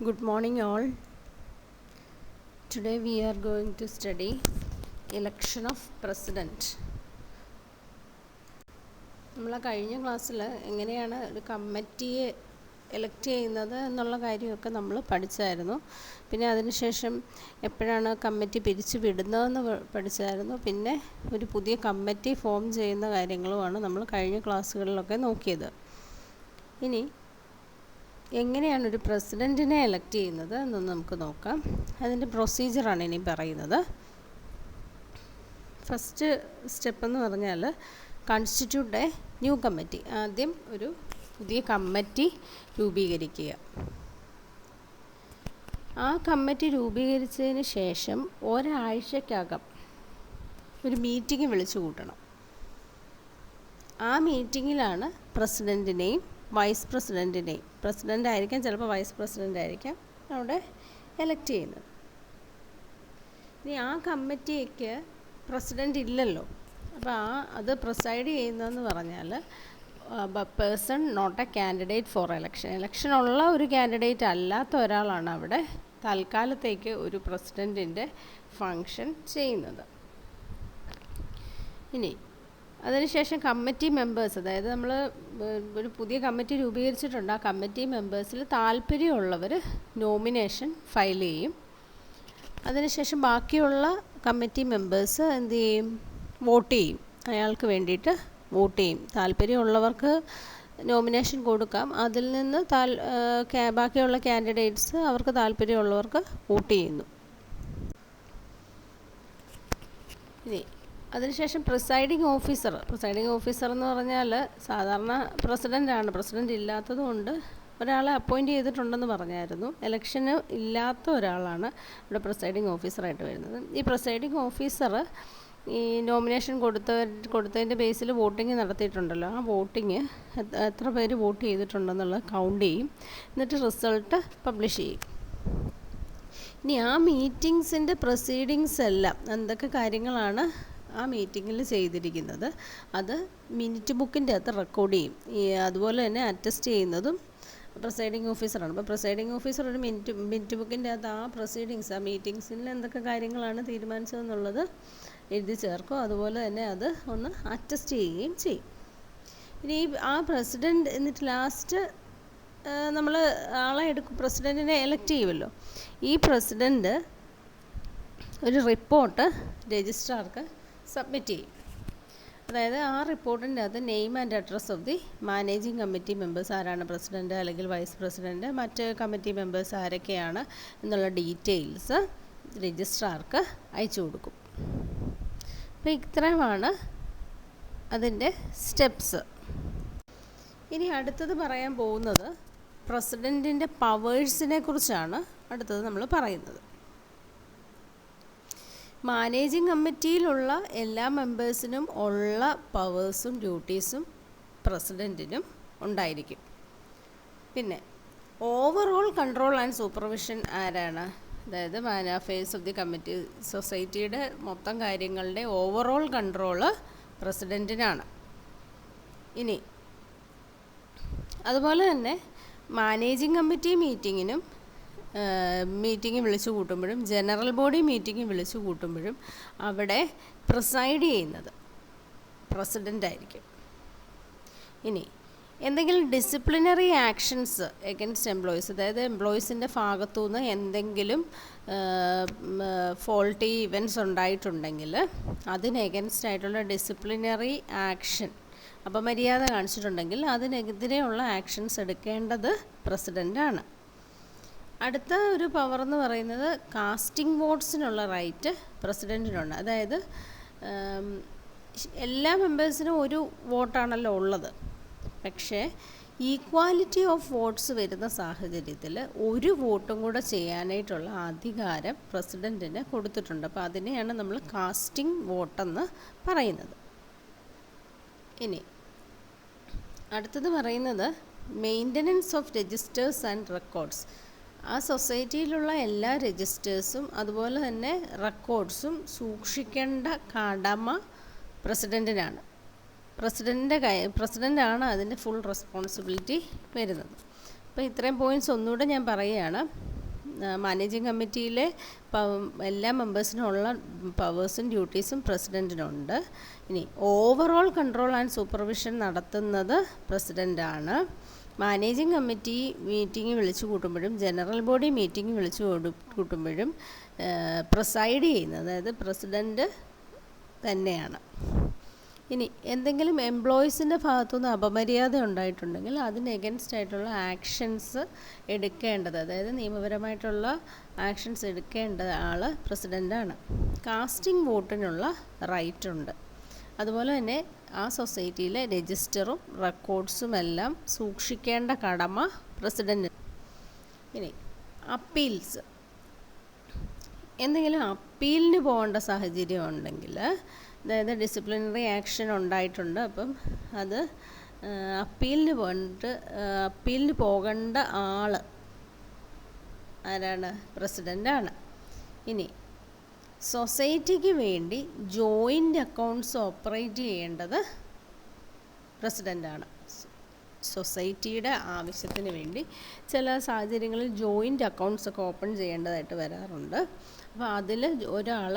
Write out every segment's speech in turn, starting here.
Good morning all. Today we are going to study election of president. നമ്മൾ കഴിഞ്ഞ ക്ലാസ്സിൽ എങ്ങനെയാണ് ഒരു കമ്മിറ്റിയെ എലക്ട് ചെയ്യുന്നത് എന്നുള്ള കാര്യമൊക്കെ നമ്മൾ പഠിച്ചായിരുന്നു. പിന്നെ അതിനുശേഷം എപ്പോഴാണ് കമ്മിറ്റി പിരിച്ചു വിടുന്നതെന്ന് പഠിച്ചായിരുന്നു. പിന്നെ ഒരു പുതിയ കമ്മിറ്റി ഫോം ചെയ്യുന്ന കാര്യങ്ങളുമാണ് നമ്മൾ കഴിഞ്ഞ ക്ലാസ്സുകളിലൊക്കെ നോക്കിയത്. ഇനി എങ്ങനെയാണ് ഒരു പ്രസിഡൻറ്റിനെ എലക്ട് ചെയ്യുന്നത് എന്നൊന്ന് നമുക്ക് നോക്കാം. അതിൻ്റെ പ്രൊസീജിയറാണ് ഇനി പറയുന്നത്. ഫസ്റ്റ് സ്റ്റെപ്പ് എന്ന് പറഞ്ഞാൽ കോൺസ്റ്റിറ്റ്യൂട്ട് എ ന്യൂ കമ്മിറ്റി. ആദ്യം ഒരു പുതിയ കമ്മിറ്റി രൂപീകരിക്കുക. ആ കമ്മിറ്റി രൂപീകരിച്ചതിന് ശേഷം ഒരാഴ്ചക്കകം ഒരു മീറ്റിംഗ് വിളിച്ചു കൂട്ടണം. ആ മീറ്റിങ്ങിലാണ് പ്രസിഡൻറ്റിനെയും വൈസ് പ്രസിഡൻറ്റിനെയും, പ്രസിഡൻ്റ് ആയിരിക്കാം, ചിലപ്പോൾ വൈസ് പ്രസിഡൻ്റ് ആയിരിക്കാം, അവിടെ എലക്ട് ചെയ്യുന്നത്. ഇനി ആ കമ്മിറ്റിക്ക് പ്രസിഡൻ്റ് ഇല്ലല്ലോ, അപ്പോൾ അത് പ്രിസൈഡ് ചെയ്യുന്നതെന്ന് പറഞ്ഞാൽ person not a candidate for election ഉള്ള ഒരു കാൻഡിഡേറ്റ് അല്ലാത്ത ഒരാളാണ് അവിടെ തൽക്കാലത്തേക്ക് ഒരു പ്രസിഡൻറ്റിൻ്റെ ഫങ്ഷൻ ചെയ്യുന്നത്. ഇനി അതിനുശേഷം കമ്മിറ്റി മെമ്പേഴ്സ്, അതായത് നമ്മൾ ഒരു പുതിയ കമ്മിറ്റി രൂപീകരിച്ചിട്ടുണ്ട്. ആ കമ്മിറ്റി മെമ്പേഴ്സിൽ താല്പര്യമുള്ളവർ നോമിനേഷൻ ഫയൽ ചെയ്യും. അതിനുശേഷം ബാക്കിയുള്ള കമ്മിറ്റി മെമ്പേഴ്സ് എന്ത് ചെയ്യും? വോട്ട് ചെയ്യും. അയാൾക്ക് വേണ്ടിയിട്ട് വോട്ട് ചെയ്യും. താല്പര്യമുള്ളവർക്ക് നോമിനേഷൻ കൊടുക്കാം. അതിൽ നിന്ന് ബാക്കിയുള്ള കാൻഡിഡേറ്റ്സ് അവർക്ക് താല്പര്യമുള്ളവർക്ക് വോട്ട് ചെയ്യുന്നു. ഇനി അതിനുശേഷം പ്രിസൈഡിങ് ഓഫീസർ എന്ന് പറഞ്ഞാൽ സാധാരണ പ്രസിഡൻ്റാണ്. പ്രസിഡൻ്റ് ഇല്ലാത്തതുകൊണ്ട് ഒരാളെ അപ്പോയിൻ്റ് ചെയ്തിട്ടുണ്ടെന്ന് പറഞ്ഞായിരുന്നു. ഇലക്ഷന് ഇല്ലാത്ത ഒരാളാണ് ഇവിടെ പ്രിസൈഡിങ് ഓഫീസറായിട്ട് വരുന്നത്. ഈ പ്രിസൈഡിങ് ഓഫീസർ ഈ നോമിനേഷൻ കൊടുത്തതിൻ്റെ ബേസിൽ വോട്ടിംഗ് നടത്തിയിട്ടുണ്ടല്ലോ, ആ വോട്ടിങ് എത്ര പേര് വോട്ട് ചെയ്തിട്ടുണ്ടെന്നുള്ളത് കൗണ്ട് ചെയ്യും. എന്നിട്ട് റിസൾട്ട് പബ്ലിഷ് ചെയ്യും. ഇനി ആ മീറ്റിങ്സിൻ്റെ പ്രൊസീഡിങ്സ് എല്ലാം എന്തൊക്കെ കാര്യങ്ങളാണ് ആ മീറ്റിങ്ങിൽ ചെയ്തിരിക്കുന്നത് അത് മിനിറ്റ് ബുക്കിൻ്റെ അകത്ത് റെക്കോർഡ് ചെയ്യും. അതുപോലെ തന്നെ അറ്റസ്റ്റ് ചെയ്യുന്നതും പ്രിസൈഡിങ് ഓഫീസറാണ്. അപ്പോൾ പ്രിസൈഡിങ് ഓഫീസർ ഒരു മിനിറ്റ് ബുക്കിൻ്റെ അകത്ത് ആ പ്രൊസീഡിങ്സ്, ആ മീറ്റിങ്സിൽ എന്തൊക്കെ കാര്യങ്ങളാണ് തീരുമാനിച്ചതെന്നുള്ളത് എഴുതി ചേർക്കും. അതുപോലെ തന്നെ അത് ഒന്ന് അറ്റസ്റ്റ് ചെയ്യുകയും ചെയ്യും. ഇനി ആ പ്രസിഡൻറ്റ് എന്നിട്ട് ലാസ്റ്റ് നമ്മൾ ആളെ പ്രസിഡൻറ്റിനെ എലക്ട് ചെയ്യുമല്ലോ. ഈ പ്രസിഡൻറ്റ് ഒരു റിപ്പോർട്ട് രജിസ്ട്രാർക്ക് സബ്മിറ്റ് ചെയ്യും. അതായത് ആ റിപ്പോർട്ടിൻ്റെ അകത്ത് name and address of the managing committee members, ആരാണ് പ്രസിഡൻറ്റ് അല്ലെങ്കിൽ വൈസ് പ്രസിഡൻറ്റ്, മറ്റ് കമ്മിറ്റി മെമ്പേഴ്സ് ആരൊക്കെയാണ് എന്നുള്ള ഡീറ്റെയിൽസ് രജിസ്ട്രാർക്ക് അയച്ചു കൊടുക്കും. അപ്പോൾ ഇത്രയുമാണ് അതിൻ്റെ സ്റ്റെപ്സ്. ഇനി അടുത്തത് പറയാൻ പോകുന്നത് പ്രസിഡൻറ്റിൻ്റെ പവേഴ്സിനെ കുറിച്ചാണ് അടുത്തത് നമ്മൾ പറയുന്നത്. മാനേജിങ് കമ്മിറ്റിയിലുള്ള എല്ലാ മെമ്പേഴ്സിനും ഉള്ള പവേഴ്സും ഡ്യൂട്ടീസും പ്രസിഡൻറ്റിനും ഉണ്ടായിരിക്കും. പിന്നെ ഓവറോൾ കൺട്രോൾ ആൻഡ് സൂപ്പർവിഷൻ ആരാണ്? അതായത് അഫയേഴ്സ് ഓഫ് ദി കമ്മിറ്റി, സൊസൈറ്റിയുടെ മൊത്തം കാര്യങ്ങളുടെ ഓവറോൾ കൺട്രോള് പ്രസിഡൻറ്റിനാണ്. ഇനി അതുപോലെ തന്നെ മാനേജിങ് കമ്മിറ്റി മീറ്റിംഗ് വിളിച്ചു കൂട്ടുമ്പോഴും ജനറൽ ബോഡി മീറ്റിംഗ് വിളിച്ചു കൂട്ടുമ്പോഴും അവിടെ പ്രിസൈഡ് ചെയ്യുന്നത് പ്രസിഡൻ്റ് ആയിരിക്കും. ഇനി എന്തെങ്കിലും ഡിസിപ്ലിനറി ആക്ഷൻസ് എഗൻസ്റ്റ് എംപ്ലോയീസ്, അതായത് എംപ്ലോയീസിൻ്റെ ഭാഗത്തുനിന്ന് എന്തെങ്കിലും ഫോൾട്ടി ഇവൻറ്റ്സ് ഉണ്ടായിട്ടുണ്ടെങ്കിൽ അതിന് എഗൻസ്റ്റ് ആയിട്ടുള്ള ഡിസിപ്ലിനറി ആക്ഷൻ, അപമര്യാദ കാണിച്ചിട്ടുണ്ടെങ്കിൽ അതിനെതിരെയുള്ള ആക്ഷൻസ് എടുക്കേണ്ടത് പ്രസിഡൻ്റാണ്. അടുത്ത ഒരു പവർ എന്ന് പറയുന്നത് കാസ്റ്റിംഗ് വോട്ട്സിനുള്ള റൈറ്റ് പ്രസിഡൻറ്റിനുണ്ട്. അതായത് എല്ലാ മെമ്പേഴ്സിനും ഒരു വോട്ടാണല്ലോ ഉള്ളത്, പക്ഷേ ഈക്വാലിറ്റി ഓഫ് വോട്ട്സ് വരുന്ന സാഹചര്യത്തിൽ ഒരു വോട്ടും കൂടെ ചെയ്യാനായിട്ടുള്ള അധികാരം പ്രസിഡൻറ്റിന് കൊടുത്തിട്ടുണ്ട്. അപ്പോൾ അതിനെയാണ് നമ്മൾ കാസ്റ്റിംഗ് വോട്ടെന്ന് പറയുന്നത്. ഇനി അടുത്തത് പറയുന്നത് maintenance of registers and records. ആ സൊസൈറ്റിയിലുള്ള എല്ലാ രജിസ്റ്റേഴ്സും അതുപോലെ തന്നെ റെക്കോർഡ്സും സൂക്ഷിക്കേണ്ട കടമ പ്രസിഡൻറ്റിനാണ്. പ്രസിഡൻ്റാണ് അതിൻ്റെ ഫുൾ റെസ്പോൺസിബിലിറ്റി വരുന്നത്. അപ്പോൾ ഇത്രയും പോയിൻറ്റ്സ് ഒന്നുകൂടെ ഞാൻ പറയുകയാണ്. മാനേജിങ് കമ്മിറ്റിയിലെ എല്ലാ മെമ്പേഴ്സിനുള്ള പവേഴ്സും ഡ്യൂട്ടീസും പ്രസിഡൻറ്റിനുണ്ട്. ഇനി ഓവറോൾ കൺട്രോൾ ആൻഡ് സൂപ്പർവിഷൻ നടത്തുന്നത് പ്രസിഡൻ്റാണ്. മാനേജിങ് കമ്മിറ്റി മീറ്റിംഗ് വിളിച്ചു കൂട്ടുമ്പോഴും ജനറൽ ബോഡി മീറ്റിംഗ് വിളിച്ചു കൂട്ടുമ്പോഴും പ്രിസൈഡ് ചെയ്യുന്നത് അതായത് പ്രസിഡൻറ്റ് തന്നെയാണ്. ഇനി എന്തെങ്കിലും എംപ്ലോയീസിൻ്റെ ഭാഗത്തുനിന്ന് അപമര്യാദ ഉണ്ടായിട്ടുണ്ടെങ്കിൽ അതിന് എഗൻസ്റ്റ് ആയിട്ടുള്ള ആക്ഷൻസ് എടുക്കേണ്ടത്, അതായത് നിയമപരമായിട്ടുള്ള ആക്ഷൻസ് എടുക്കേണ്ട ആൾ പ്രസിഡൻ്റാണ്. കാസ്റ്റിംഗ് വോട്ടിനുള്ള റൈറ്റ് ഉണ്ട്. അതുപോലെ തന്നെ ആ സൊസൈറ്റിയിലെ രജിസ്റ്ററും റെക്കോർഡ്സും എല്ലാം സൂക്ഷിക്കേണ്ട കടമ പ്രസിഡൻറ്റ്. ഇനി അപ്പീൽസ്, എന്തെങ്കിലും അപ്പീലിന് പോകേണ്ട സാഹചര്യം ഉണ്ടെങ്കിൽ, അതായത് ഡിസിപ്ലിനറി ആക്ഷൻ ഉണ്ടായിട്ടുണ്ട്, അപ്പം അത് അപ്പീലിന് പോകേണ്ട ആൾ ആരാണ്? പ്രസിഡൻ്റാണ്. ഇനി സൊസൈറ്റിക്ക് വേണ്ടി ജോയിൻ്റ് അക്കൗണ്ട്സ് ഓപ്പറേറ്റ് ചെയ്യേണ്ടത് പ്രസിഡൻ്റാണ്. സൊസൈറ്റിയുടെ ആവശ്യത്തിന് വേണ്ടി ചില സാഹചര്യങ്ങളിൽ ജോയിൻ്റ് അക്കൗണ്ട്സ് ഒക്കെ ഓപ്പൺ ചെയ്യേണ്ടതായിട്ട് വരാറുണ്ട്. അപ്പോൾ അതിൽ ഒരാൾ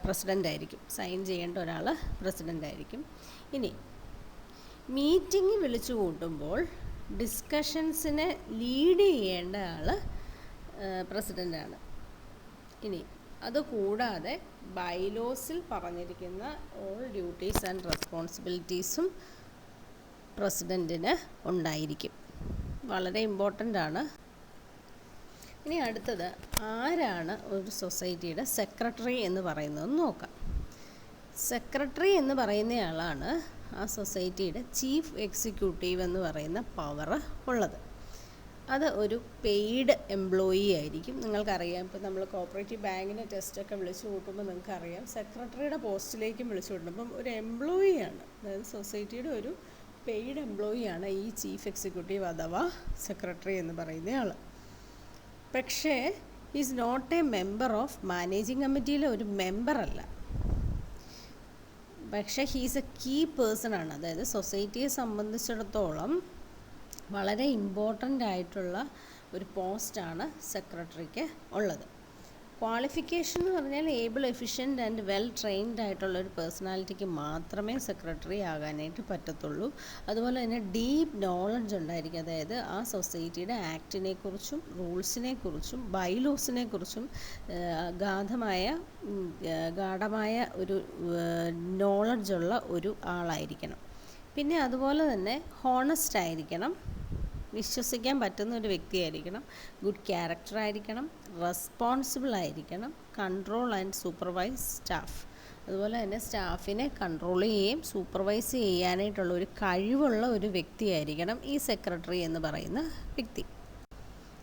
പ്രസിഡൻ്റ് ആയിരിക്കും, സൈൻ ചെയ്യേണ്ട ഒരാൾ പ്രസിഡൻ്റ് ആയിരിക്കും. ഇനി മീറ്റിംഗ് വിളിച്ചു കൂട്ടുമ്പോൾ ഡിസ്കഷൻസിനെ ലീഡ് ചെയ്യേണ്ട ആൾ പ്രസിഡൻ്റാണ്. ഇനി അതുകൂടാതെ ബൈലോസിൽ പറഞ്ഞിരിക്കുന്ന ഓൾ ഡ്യൂട്ടീസ് ആൻഡ് റെസ്പോൺസിബിലിറ്റീസും പ്രസിഡൻറ്റിന് ഉണ്ടായിരിക്കും. വളരെ ഇമ്പോർട്ടൻ്റ് ആണ്. ഇനി അടുത്തത്, ആരാണ് ഒരു സൊസൈറ്റിയുടെ സെക്രട്ടറി എന്ന് പറയുന്നതെന്ന് നോക്കാം. സെക്രട്ടറി എന്ന് പറയുന്നയാളാണ് ആ സൊസൈറ്റിയുടെ ചീഫ് എക്സിക്യൂട്ടീവ് എന്ന് പറയുന്ന പവർ ഉള്ളത്. അത് ഒരു പെയ്ഡ് എംപ്ലോയി ആയിരിക്കും. നിങ്ങൾക്കറിയാം, ഇപ്പോൾ നമ്മൾ കോപ്പറേറ്റീവ് ബാങ്കിൻ്റെ ടെസ്റ്റൊക്കെ വിളിച്ചു കൂട്ടുമ്പോൾ നിങ്ങൾക്കറിയാം സെക്രട്ടറിയുടെ പോസ്റ്റിലേക്കും വിളിച്ചു കൂട്ടും. അപ്പം ഒരു എംപ്ലോയിയാണ്, അതായത് സൊസൈറ്റിയുടെ ഒരു പെയ്ഡ് എംപ്ലോയിയാണ് ഈ ചീഫ് എക്സിക്യൂട്ടീവ് അഥവാ സെക്രട്ടറി എന്ന് പറയുന്നയാൾ. പക്ഷേ is not a member of managing കമ്മിറ്റിയിലെ ഒരു മെമ്പറല്ല. പക്ഷേ ഹീസ് എ കീ പേഴ്സൺ ആണ്. അതായത് സൊസൈറ്റിയെ സംബന്ധിച്ചിടത്തോളം വളരെ ഇമ്പോർട്ടൻ്റ് ആയിട്ടുള്ള ഒരു പോസ്റ്റാണ് സെക്രട്ടറിക്ക് ഉള്ളത്. ക്വാളിഫിക്കേഷൻ എന്ന് പറഞ്ഞാൽ able, efficient and well trained ആയിട്ടുള്ള ഒരു പേഴ്സണാലിറ്റിക്ക് മാത്രമേ സെക്രട്ടറി ആകാനായിട്ട് പറ്റത്തുള്ളൂ. അതുപോലെ തന്നെ ഡീപ്പ് നോളജ് ഉണ്ടായിരിക്കും. അതായത് ആ സൊസൈറ്റിയുടെ ആക്ടിനെ കുറിച്ചും റൂൾസിനെ കുറിച്ചും ബൈലോസിനെ കുറിച്ചും ഗാഢമായ ഒരു നോളജുള്ള ഒരു ആളായിരിക്കണം. പിന്നെ അതുപോലെ തന്നെ ഹോണസ്റ്റ് ആയിരിക്കണം, വിശ്വസിക്കാൻ പറ്റുന്ന ഒരു വ്യക്തിയായിരിക്കണം, ഗുഡ് ക്യാരക്ടർ ആയിരിക്കണം, റെസ്പോൺസിബിൾ ആയിരിക്കണം, കൺട്രോൾ ആൻഡ് സൂപ്പർവൈസ് സ്റ്റാഫ്. അതുപോലെ തന്നെ സ്റ്റാഫിനെ കൺട്രോൾ ചെയ്യുകയും സൂപ്പർവൈസ് ചെയ്യാനായിട്ടുള്ള ഒരു കഴിവുള്ള ഒരു വ്യക്തിയായിരിക്കണം ഈ സെക്രട്ടറി എന്ന് പറയുന്ന വ്യക്തി.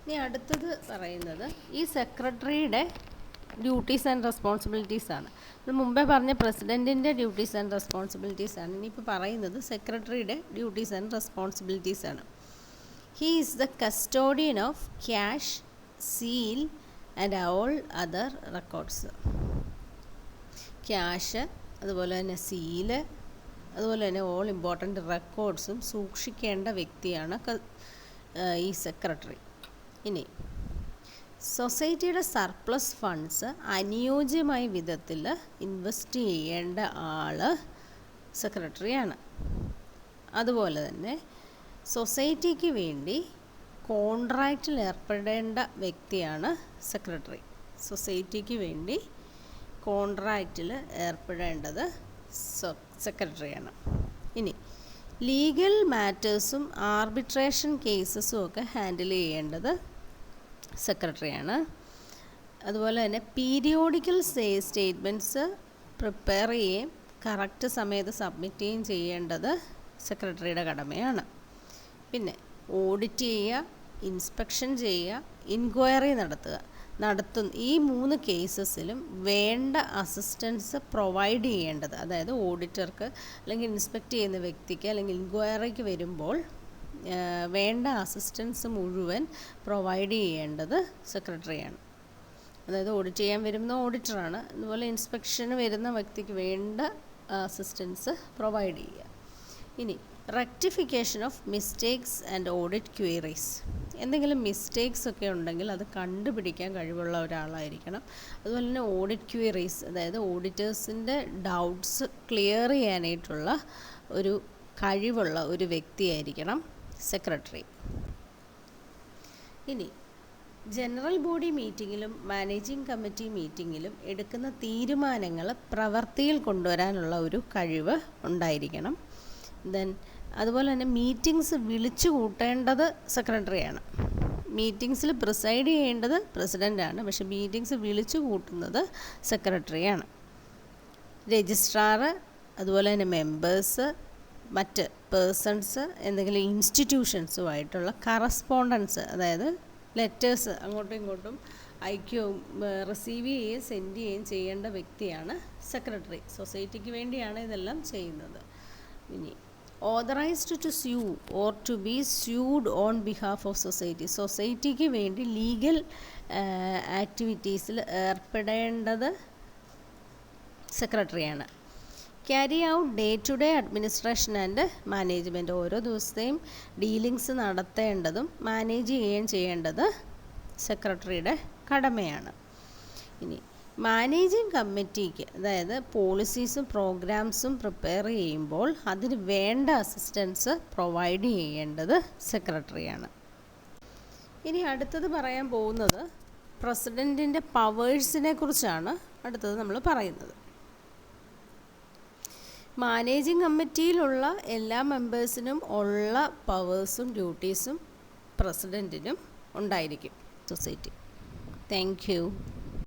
ഇനി അടുത്തത് പറയുന്നത് ഈ സെക്രട്ടറിയുടെ ഡ്യൂട്ടീസ് ആൻഡ് റെസ്പോൺസിബിലിറ്റീസ് ആണ്. ഇത് മുമ്പേ പറഞ്ഞ പ്രസിഡൻറ്റിൻ്റെ ഡ്യൂട്ടീസ് ആൻഡ് റെസ്പോൺസിബിലിറ്റീസ് ആണ്. ഇനിയിപ്പോൾ പറയുന്നത് സെക്രട്ടറിയുടെ ഡ്യൂട്ടീസ് ആൻഡ് റെസ്പോൺസിബിലിറ്റീസ് ആണ്. He is the custodian of cash, seal and all other records. Cash, അതുപോലെ തന്നെ സീല്, അതുപോലെ തന്നെ ഓൾ ഇമ്പോർട്ടൻ്റ് റെക്കോർഡ്സും സൂക്ഷിക്കേണ്ട വ്യക്തിയാണ് ഈ സെക്രട്ടറി. ഇനി സൊസൈറ്റിയുടെ സർപ്ലസ് ഫണ്ട്സ് അനുയോജ്യമായ വിധത്തിൽ ഇൻവെസ്റ്റ് ചെയ്യേണ്ട ആൾ സെക്രട്ടറിയാണ്. അതുപോലെ തന്നെ സൊസൈറ്റിക്ക് വേണ്ടി കോൺട്രാക്റ്റിൽ ഏർപ്പെടേണ്ട വ്യക്തിയാണ് സെക്രട്ടറി. സൊസൈറ്റിക്ക് വേണ്ടി കോൺട്രാക്റ്റിൽ ഏർപ്പെടേണ്ടത് സെക്രട്ടറിയാണ്. ഇനി ലീഗൽ മാറ്റേഴ്സും ആർബിട്രേഷൻ കേസസും ഒക്കെ ഹാൻഡിൽ ചെയ്യേണ്ടത് സെക്രട്ടറിയാണ്. അതുപോലെ തന്നെ പീരിയോഡിക്കൽ സ്റ്റേറ്റ്മെൻറ്റ്സ് പ്രിപ്പയർ ചെയ്യുകയും കറക്റ്റ് സമയത്ത് സബ്മിറ്റ് ചെയ്യുകയും ചെയ്യേണ്ടത് സെക്രട്ടറിയുടെ കടമയാണ്. പിന്നെ ഓഡിറ്റ് ചെയ്യുക, ഇൻസ്പെക്ഷൻ ചെയ്യുക, ഇൻക്വയറി ഈ 3 കേസസിലും വേണ്ട അസിസ്റ്റൻസ് പ്രൊവൈഡ് ചെയ്യേണ്ടത്, അതായത് ഓഡിറ്റർക്ക് അല്ലെങ്കിൽ ഇൻസ്പെക്റ്റ് ചെയ്യുന്ന വ്യക്തിക്ക് അല്ലെങ്കിൽ ഇൻക്വയറിക്ക് വരുമ്പോൾ വേണ്ട അസിസ്റ്റൻസ് മുഴുവൻ പ്രൊവൈഡ് ചെയ്യേണ്ടത് സെക്രട്ടറിയാണ്. അതായത് ഓഡിറ്റ് ചെയ്യാൻ വരുന്ന ഓഡിറ്ററാണ്. അതുപോലെ ഇൻസ്പെക്ഷന് വരുന്ന വ്യക്തിക്ക് വേണ്ട അസിസ്റ്റൻസ് പ്രൊവൈഡ് ചെയ്യുക. ഇനി rectification of mistakes and audit queries. എന്തെങ്കിലും മിസ്റ്റേക്സ് ഒക്കെ ഉണ്ടെങ്കിൽ അത് കണ്ടുപിടിക്കാൻ കഴിവുള്ള ഒരാളായിരിക്കണം. അതുപോലെ തന്നെ ഓഡിറ്റ് ക്വയറീസ്, അതായത് ഓഡിറ്റേഴ്സിൻ്റെ ഡൗട്ട്സ് ക്ലിയർ ചെയ്യാനായിട്ടുള്ള ഒരു കഴിവുള്ള ഒരു വ്യക്തിയായിരിക്കണം സെക്രട്ടറി. ഇനി ജനറൽ ബോഡി മീറ്റിങ്ങിലും മാനേജിംഗ് കമ്മിറ്റി മീറ്റിങ്ങിലും എടുക്കുന്ന തീരുമാനങ്ങൾ പ്രവൃത്തിയിൽ കൊണ്ടുവരാനുള്ള ഒരു കഴിവ് ഉണ്ടായിരിക്കണം. അതുപോലെ തന്നെ മീറ്റിങ്സ് വിളിച്ചു കൂട്ടേണ്ടത് സെക്രട്ടറിയാണ്. മീറ്റിങ്സിൽ പ്രിസൈഡ് ചെയ്യേണ്ടത് പ്രസിഡൻ്റാണ്, പക്ഷേ മീറ്റിങ്സ് വിളിച്ചു കൂട്ടുന്നത് സെക്രട്ടറിയാണ്. രജിസ്ട്രാർ, അതുപോലെ തന്നെ മെമ്പേഴ്സ്, മറ്റ് പേഴ്സൺസ്, എന്തെങ്കിലും ഇൻസ്റ്റിറ്റ്യൂഷൻസുമായിട്ടുള്ള കറസ്പോണ്ടൻസ്, അതായത് ലെറ്റേഴ്സ് അങ്ങോട്ടും ഇങ്ങോട്ടും അയക്കുകയും റിസീവ് ചെയ്യുകയും സെൻഡ് ചെയ്യുകയും ചെയ്യേണ്ട വ്യക്തിയാണ് സെക്രട്ടറി. സൊസൈറ്റിക്ക് വേണ്ടിയാണ് ഇതെല്ലാം ചെയ്യുന്നത്. ഇനി authorised to sue or to be sued on behalf of society. സൊസൈറ്റിക്ക് വേണ്ടി ലീഗൽ ആക്ടിവിറ്റീസിൽ ഏർപ്പെടേണ്ടത് സെക്രട്ടറിയാണ്. Carry out day to day administration and management. ഓരോ ദിവസത്തെയും ഡീലിങ്സ് നടത്തേണ്ടതും മാനേജ് ചെയ്യുകയും ചെയ്യേണ്ടത് സെക്രട്ടറിയുടെ കടമയാണ്. ഇനി മാനേജിംഗ് കമ്മിറ്റിക്ക്, അതായത് പോളിസീസും പ്രോഗ്രാംസും പ്രിപ്പയർ ചെയ്യുമ്പോൾ അതിന് വേണ്ട അസിസ്റ്റൻസ് പ്രൊവൈഡ് ചെയ്യേണ്ടത് സെക്രട്ടറിയാണ്. ഇനി അടുത്തത് പറയാൻ പോകുന്നത് പ്രസിഡൻറ്റിൻ്റെ പവേഴ്സിനെ കുറിച്ചാണ്. അടുത്തത് നമ്മൾ പറയുന്നത് മാനേജിംഗ് കമ്മിറ്റിയിലുള്ള എല്ലാ മെമ്പേഴ്സിനും ഉള്ള പവേഴ്സും ഡ്യൂട്ടീസും പ്രസിഡൻറ്റിനും ഉണ്ടായിരിക്കും സൊസൈറ്റി. Thank you.